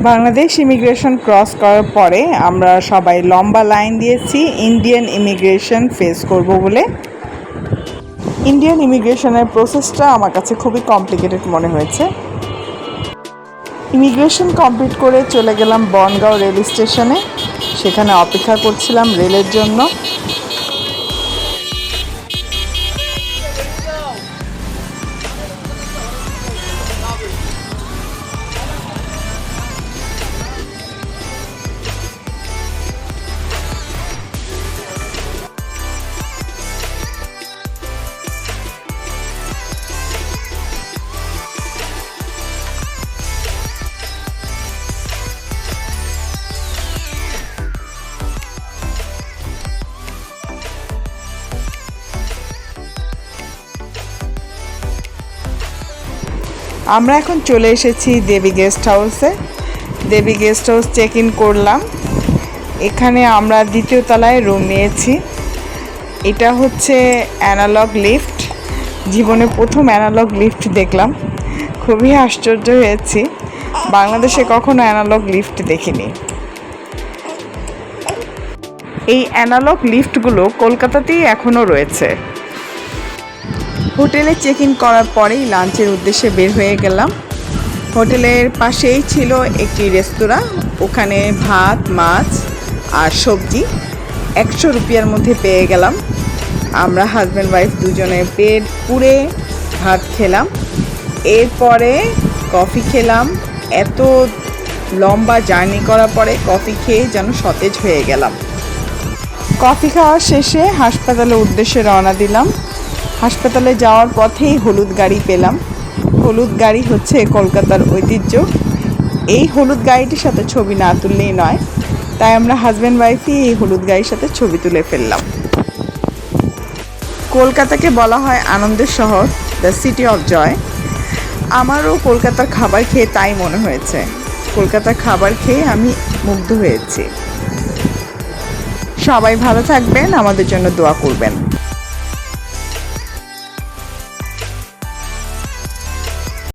Bangladesh immigration cross করার পরে আমরা সবাই লম্বা লাইন দিয়েছি ইন্ডিয়ান ইমিগ্রেশন ফেস করব বলে। ইন্ডিয়ান ইমিগ্রেশনের প্রসেসটা আমার কাছে খুবই কমপ্লিকেটেড মনে হয়েছে। ইমিগ্রেশন কমপ্লিট করে চলে গেলাম বনগাঁও রেল স্টেশনে। সেখানে অপেক্ষা করছিলাম রেলের জন্য। আমরা এখন চলে এসেছি দেবী গেস্ট হাউসে। দেবী গেস্ট হাউস চেক ইন করলাম। এখানে আমরা দ্বিতীয় তলায় রুম নিয়েছি। এটা হচ্ছে অ্যানালগ লিফট। জীবনে প্রথম অ্যানালগ লিফট দেখলাম, খুবই আশ্চর্য হয়েছি। বাংলাদেশে কখনো অ্যানালগ লিফট দেখিনি। এই অ্যানালগ লিফটগুলো কলকাতাতেই এখনও রয়েছে। হোটেলে চেক ইন করার পরেই লাঞ্চের উদ্দেশ্যে বের হয়ে গেলাম। হোটেলের পাশেই ছিল একটি রেস্তোরাঁ। ওখানে ভাত, মাছ আর সবজি 100 রুপিয়ার মধ্যে পেয়ে গেলাম। আমরা হাজব্যান্ড ওয়াইফ দুজনে পেট পুড়ে ভাত খেলাম। এরপরে কফি খেলাম। এত লম্বা জার্নি করার পরে কফি খেয়ে যেন সতেজ হয়ে গেলাম। কফি খাওয়া শেষে হাসপাতালের উদ্দেশ্যে রওনা দিলাম। হাসপাতালে যাওয়ার পথেই হলুদ গাড়ি পেলাম। হলুদ গাড়ি হচ্ছে কলকাতার ঐতিহ্য। এই হলুদ গাড়িটির সাথে ছবি না তুললেই নয়, তাই আমরা হাজব্যান্ড ওয়াইফই এই হলুদ গাড়ির সাথে ছবি তুলে ফেললাম। কলকাতাকে বলা হয় আনন্দের শহর, দ্য সিটি অফ জয়। আমারও কলকাতার খাবার খেয়ে তাই মনে হয়েছে। কলকাতার খাবার খেয়ে আমি মুগ্ধ হয়েছি। সবাই ভালো থাকবেন, আমাদের জন্য দোয়া করবেন।